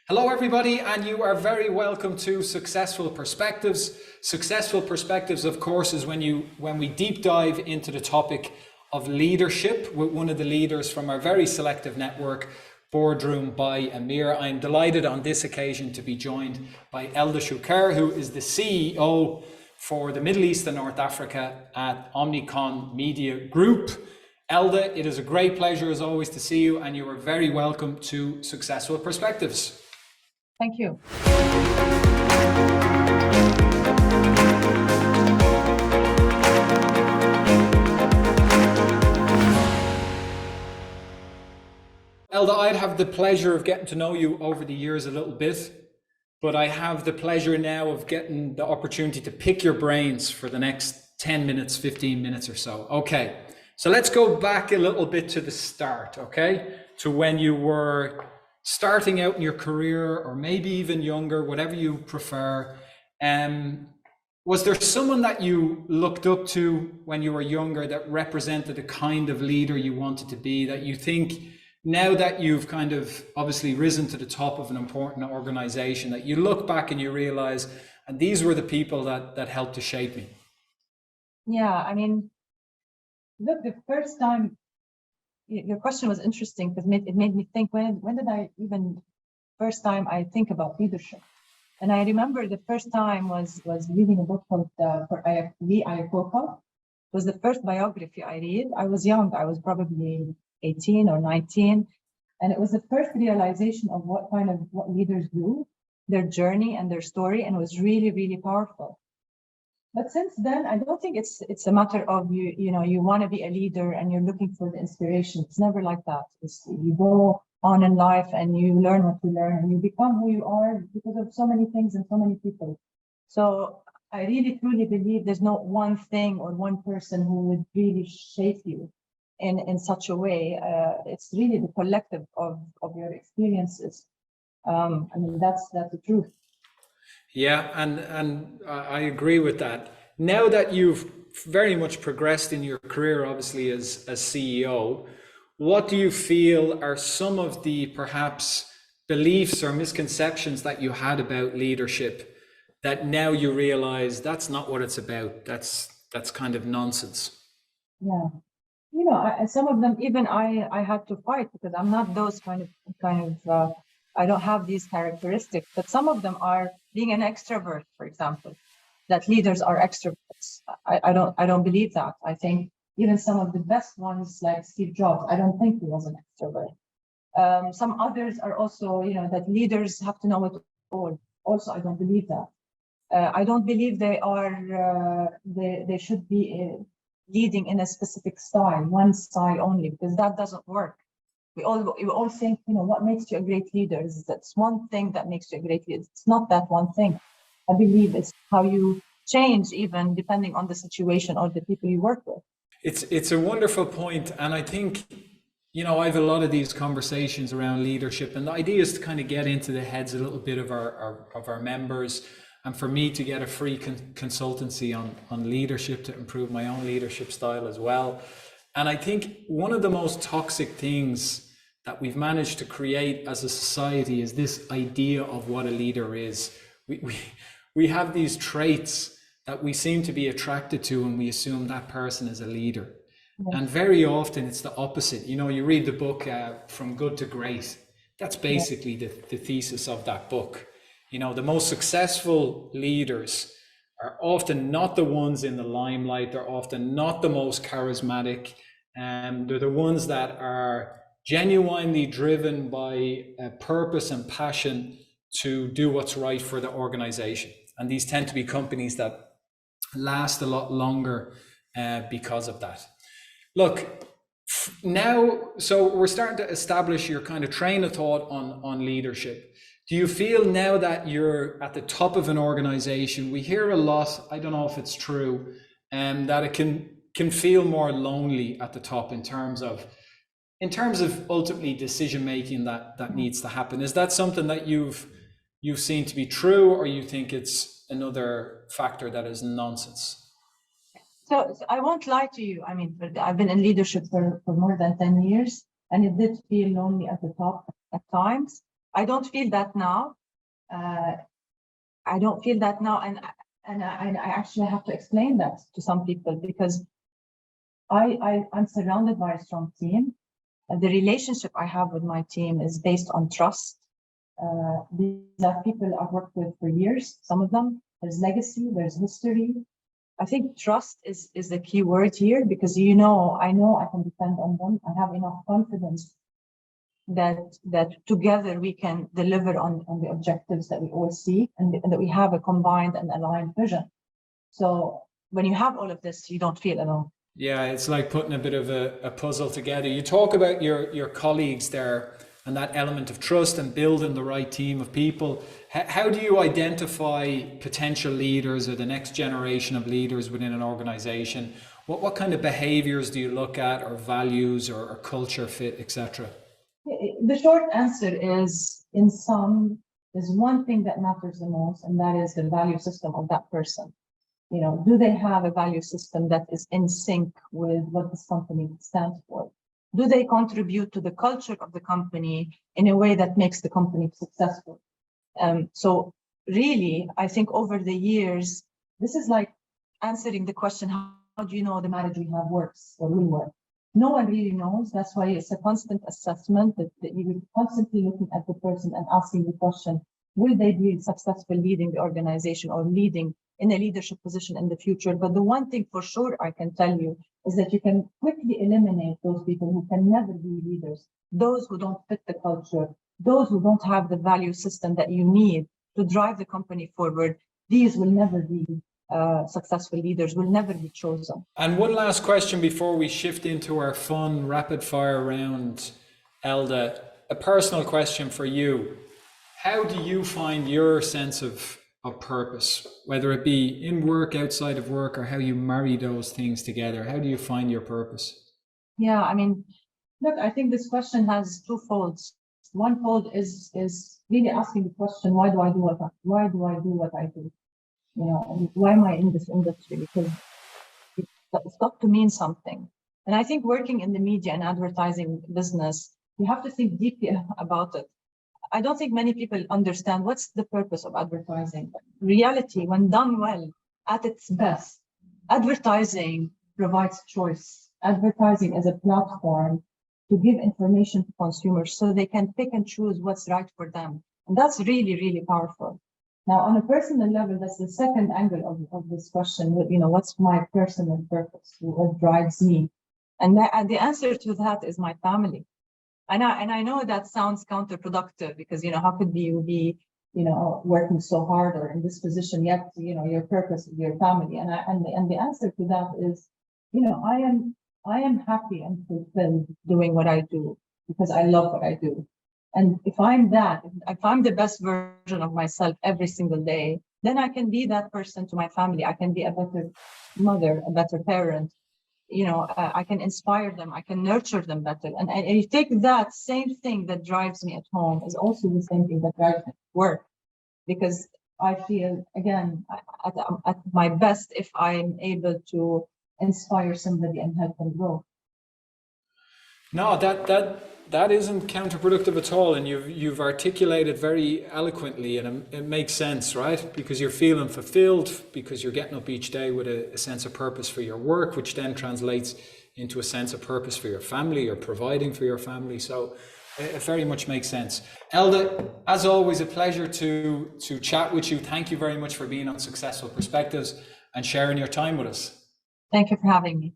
Hello, everybody, and you are very welcome to Successful Perspectives. Successful Perspectives, of course, is when we deep dive into the topic of leadership with one of the leaders from our very selective network, Boardroom by EMIR. I'm delighted on this occasion to be joined by Elda Choucair, who is the CEO for the Middle East and North Africa at Omincom Media Group. Elda, it is a great pleasure as always to see you, and you are very welcome to Successful Perspectives. Thank you. Elda, I'd have the pleasure of getting to know you over the years a little bit, but I have the pleasure now of getting the opportunity to pick your brains for the next 10 minutes, 15 minutes or so. Okay, so let's go back a little bit to the start, okay? To when you were starting out in your career, or maybe even younger, whatever you prefer. Was there someone that you looked up to when you were younger that represented the kind of leader you wanted to be, that you think now that you've kind of obviously risen to the top of an important organization, that you look back and you realize, and these were the people that helped to shape me? Yeah, I mean, look, the first time, your question was interesting because it made me think, when did I even, first time I think about leadership? And I remember the first time was reading a book called It was the first biography I read. I was young, I was probably 18 or 19. And it was the first realization of what leaders do, their journey and their story, and it was really, really powerful. But since then, I don't think it's a matter of you want to be a leader and you're looking for the inspiration. It's never like that. You go on in life and you learn what you learn and you become who you are because of so many things and so many people. So I really truly believe there's not one thing or one person who would really shape you in such a way. It's really the collective of your experiences. I mean, that's the truth. Yeah, and I agree with that. Now that you've very much progressed in your career, obviously as CEO, what do you feel are some of the perhaps beliefs or misconceptions that you had about leadership that now you realize that's not what it's about? That's kind of nonsense. Yeah, some of them even I had to fight because I'm not those kind of. I don't have these characteristics, but some of them are being an extrovert, for example, that leaders are extroverts. I don't believe that. I think even some of the best ones like Steve Jobs, I don't think he was an extrovert. Some others are also, that leaders have to know it all. Also, I don't believe that. I don't believe they should be leading in a specific style, one style only, because that doesn't work. We all think, what makes you a great leader is that's one thing that makes you a great leader. It's not that one thing. I believe it's how you change, even depending on the situation or the people you work with. It's a wonderful point, and I think I have a lot of these conversations around leadership, and the idea is to kind of get into the heads a little bit of our members, and for me to get a free consultancy on leadership to improve my own leadership style as well. And I think one of the most toxic things that we've managed to create as a society is this idea of what a leader is. We have these traits that we seem to be attracted to, and we assume that person is a leader. Yes. And very often it's the opposite. You read the book From Good to Great. That's basically the thesis of that book. The most successful leaders are often not the ones in the limelight. They're often not the most charismatic. They're the ones that are genuinely driven by purpose and passion to do what's right for the organization. And these tend to be companies that last a lot longer because of that. Look, now, so we're starting to establish your kind of train of thought on leadership. Do you feel now that you're at the top of an organization, we hear a lot, I don't know if it's true, that it can feel more lonely at the top in terms of ultimately decision making that needs to happen. Is that something that you've seen to be true, or you think it's another factor that is nonsense? So I won't lie to you. I mean, I've been in leadership for more than 10 years, and it did feel lonely at the top at times. I don't feel that now. I don't feel that now, and I actually have to explain that to some people, because I'm surrounded by a strong team. The relationship I have with my team is based on trust. These are people I've worked with for years. Some of them, there's legacy, there's history. I think trust is the key word here, because I know I can depend on them. I have enough confidence that together we can deliver on the objectives that we all see, and that we have a combined and aligned vision. So when you have all of this, you don't feel alone. Yeah, it's like putting a bit of a puzzle together. You talk about your colleagues there and that element of trust and building the right team of people. How do you identify potential leaders or the next generation of leaders within an organization? What kind of behaviors do you look at, or values, or culture fit, etc.? The short answer is, in sum, there's one thing that matters the most, and that is the value system of that person. Do they have a value system that is in sync with what this company stands for? Do they contribute to the culture of the company in a way that makes the company successful? So really, I think over the years, this is like answering the question, how do you know the marriage we have works or will work? No one really knows. That's why it's a constant assessment, that you're constantly looking at the person and asking the question, will they be successful leading the organization or leading in a leadership position in the future? But the one thing for sure I can tell you is that you can quickly eliminate those people who can never be leaders, those who don't fit the culture, those who don't have the value system that you need to drive the company forward. These will never be successful leaders, will never be chosen. And one last question before we shift into our fun rapid fire round, Elda, a personal question for you. How do you find your sense of purpose, whether it be in work, outside of work, or how you marry those things together? How do you find your purpose? Yeah, I mean, look, I think this question has two folds. One fold is really asking the question, why do I do what I do? Why am I in this industry? Because it's got to mean something. And I think working in the media and advertising business, you have to think deeply about it. I don't think many people understand what's the purpose of advertising. Reality, when done well, at its best, advertising provides choice. Advertising is a platform to give information to consumers so they can pick and choose what's right for them. And that's really, really powerful. Now, on a personal level, that's the second angle of this question. What's my personal purpose? What drives me? And the answer to that is my family. And I know that sounds counterproductive, because how could you be working so hard or in this position, yet your purpose is your family. And the answer to that is, I am happy and fulfilled doing what I do because I love what I do. And if I'm the best version of myself every single day, then I can be that person to my family. I can be a better mother, a better parent. I can inspire them. I can nurture them better. And you take that same thing that drives me at home is also the same thing that drives me at work, because I feel, again, at my best if I'm able to inspire somebody and help them grow. No, that isn't counterproductive at all, and you've articulated very eloquently, and it makes sense, right? Because you're feeling fulfilled, because you're getting up each day with a sense of purpose for your work, which then translates into a sense of purpose for your family, or providing for your family. So it very much makes sense. Elda, as always, a pleasure to chat with you. Thank you very much for being on Successful Perspectives and sharing your time with us. Thank you for having me.